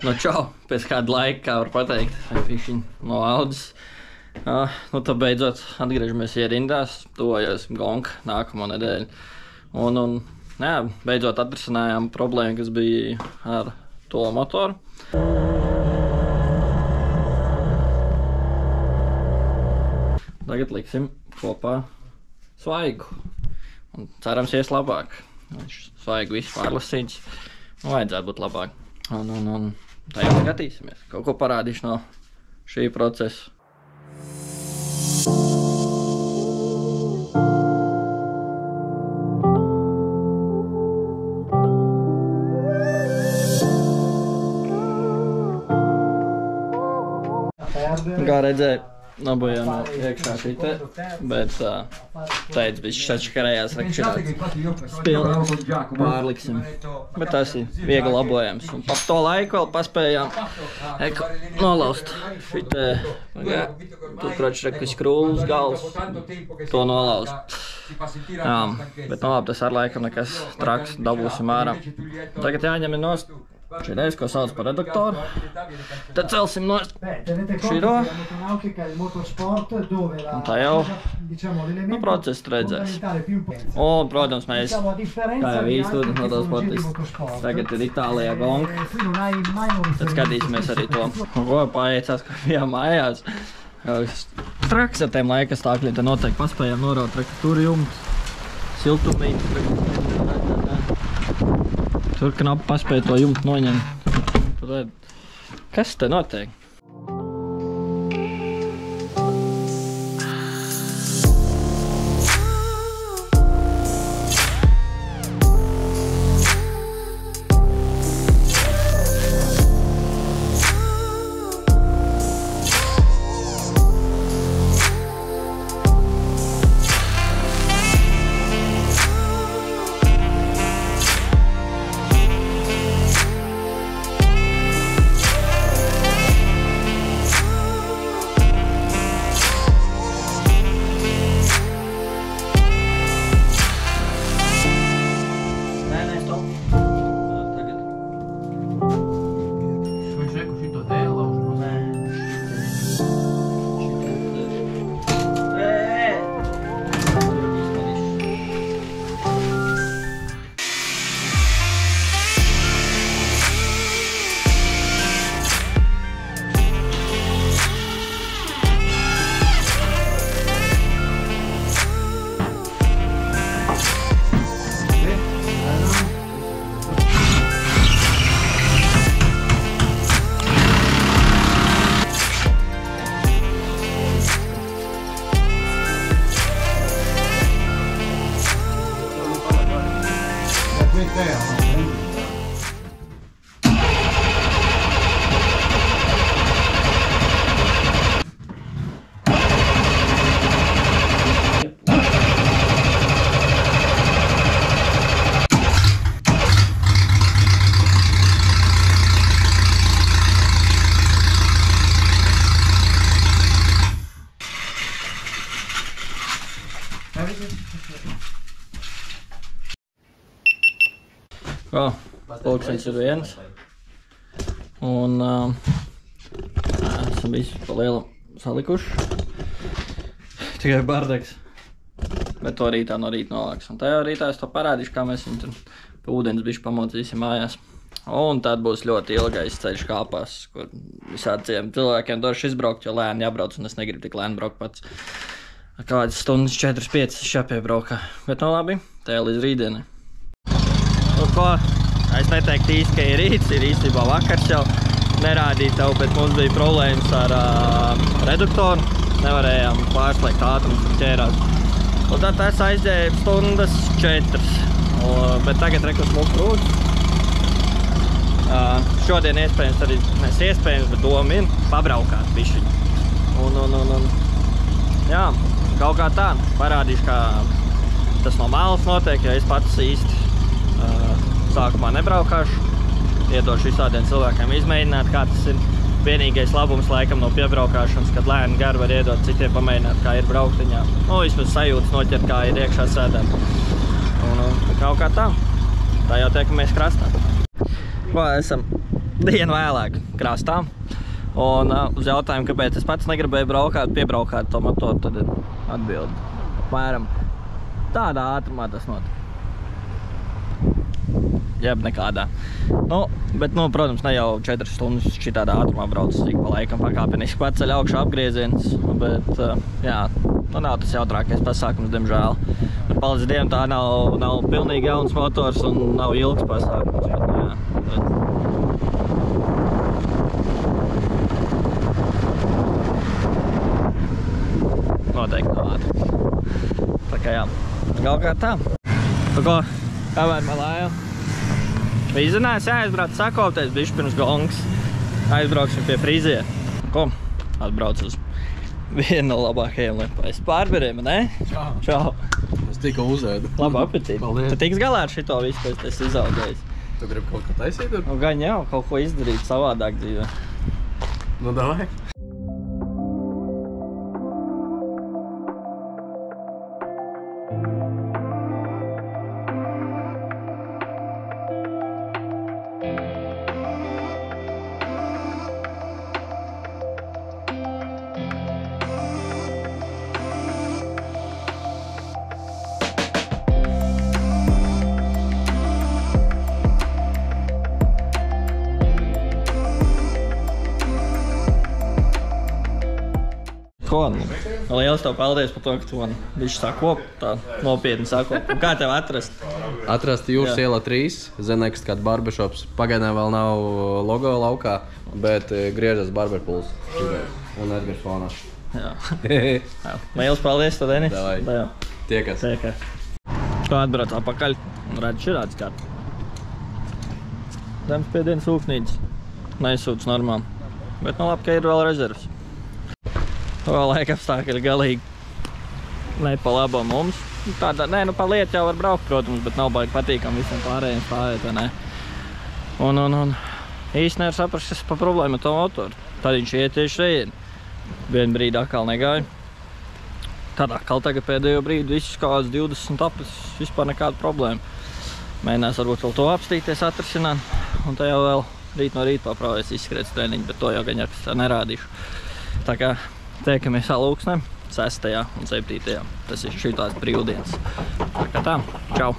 Nu, čau, pēc kāda laika, kā var pateikt, fišiņ no audzes. Nu, tad beidzot atgriežamies ierindās, tuvojas gonka nākamo nedēļu. Un jā, beidzot atrisinājām problēmu, kas bija ar to motoru. Tagad liksim kopā svaigu. Un cerams, ies labāk. Viņš svaigu visu pārlasīts. Vajadzētu būt labāk. Un tā jau skatīsimies. Kaut ko parādīšu no šī procesa. Kā redzēju, nabojām iekšā šī te, bet teica, viss atškarējās, pārliksim. Bet tas ir viegli labojams. Un pa to laiku vēl paspējām nolaust šī te, tur kroči rekus krūlis, gals, to nolaust. Jā, bet no labi, tas ar laikam nekas traks, dabūsim ārā. Tagad jāņem nost. Šī reize, ko sauc par reduktoru, tad celsim nost širo, un tā jau procesu redzēs. Un, protams, mēs, kā jau īsti motosportisti, tagad ir Itālijā gonka, tad skatīsimies arī to. Un ko paēcās, ka bijām mājās. Traks ar tiem laika stākļiem, tad noteikti paspējām noraut tur jumts, siltumīt. Tur knapi paspēja to jumtu noņemt. Kas te notiek? Pulkstenis ir viens. Un esam visi pa lielam salikuši. Tikai bardeks. Bet to rītā no rīta nolāks. Un tajā rītā es to parādīšu, kā mēs viņu tur pa ūdens bišķi pamocīsim mājās. Un tad būs ļoti ilgais ceļš kāpās, kur visādiem cilvēkiem došu izbraukt, jo lēni jābrauc, un es negribu tik lēni braukt pats. Kādas stundas 4-5 šapiebraukā. Bet no labi, tajā līdz rītdienai. Nu ko? Es neteiktu īsti, ka ir rīts, ir īstībā vakars jau nerādīt tev, bet mums bija problēmas ar reduktoru. Nevarējām pārslēgt ātrums, ķērās. Un tad tas aizdēja stundas 4. Bet tagad rekus mūsu rūts. Šodien iespējams arī, nes iespējams, bet doma ir pabraukāt bišķiņu. Un jā, kaut kā tā, parādīšu, kā tas no malas notiek, jo es pats īsti sākumā nebraukāšu. Iedošu visādiem cilvēkiem izmēģināt, kā tas ir. Vienīgais labums laikam no piebraukāšanas, kad lēni gar var iedot citiem pamēģināt, kā ir brauktiņā. Nu, vismaz sajūtas noķert, kā ir iekšā sēdēt. Un kaut kā tā. Tā jau tiekamies krastā. Esam dienu vēlāk krastā. Un uz jautājumu, kāpēc es pats negribēju piebraukāt to motoru, tad ir atbildi. Apmēram tādā ātrumā tas notika. Jeb nekādā. Bet, protams, ne jau 4 stundas šitādā ātrumā brauc, ik pa laikam pakāpeniski paceļ augšā apgrieziens, bet, jā, nav tas jautrākais pasākums, diemžēl. Bet paldies Dievam, tā nav pilnīgi jauns motors un nav ilgs pasākums, bet, jā. Noteikti nav ātri. Tā kā jā, galvkārt tā. Pa ko, kamēr malāja? Izzinājās, jāizbrauc sakopties, bišķi pirms gongs. Aizbrauksim pie friziera. Ko? Atbrauc uz vienu no labākajiem Liepājas barberiem, ne? Čau. Es tikko uzēdu. Labu apetīti. Paldies. Tu tiks galā ar šito visu, ko es izaudzējis? Tu gribi kaut ko taisīt? Gan jau, kaut ko izdarīt savādāk dzīvē. Nu, davai. Liels tev paldies par to, ka tu man bišķi sakop, tā nopietni sakop. Kā tev atrast? Atrast Jūras iela 3, Zenekst kāds barbershops. Pagaidām vēl nav logo laukā, bet griežas barberpuls un Edgars fonā. Jā. Liels paldies tev, Denis. Davai. Tiekas. Tu atbrauc apakaļ un redz širāds kārt. Zemes piedienas ūknītis. Neizsūts normāli. Bet nu labi, ka ir vēl rezervs. Vēl laika apstākļi galīgi ne pa labo mums. Tādā, pa lietu jau var braukt, protams, bet nav baigi patīkam visiem pārējiem stāvēt, vai ne? Un īsti nevar saprast, kas pa problēmu ar to motoru. Tad viņš iet tieši šeit. Vienu brīdi atkal negāja. Tad atkal tagad pēdējo brīdi visus kāds 20 aplis, vispār nekāda problēma. Mēģinās varbūt vēl to apstīties, atrisināt. Un te jau vēl rīt no rīta paprāvēs izskrēts treniņu, bet to jau gan jākastā nerādīšu. Tā kā tiekamies Alūksnē 6. un 7. Tas ir šitās brīvdienas. Tā kā tā, čau!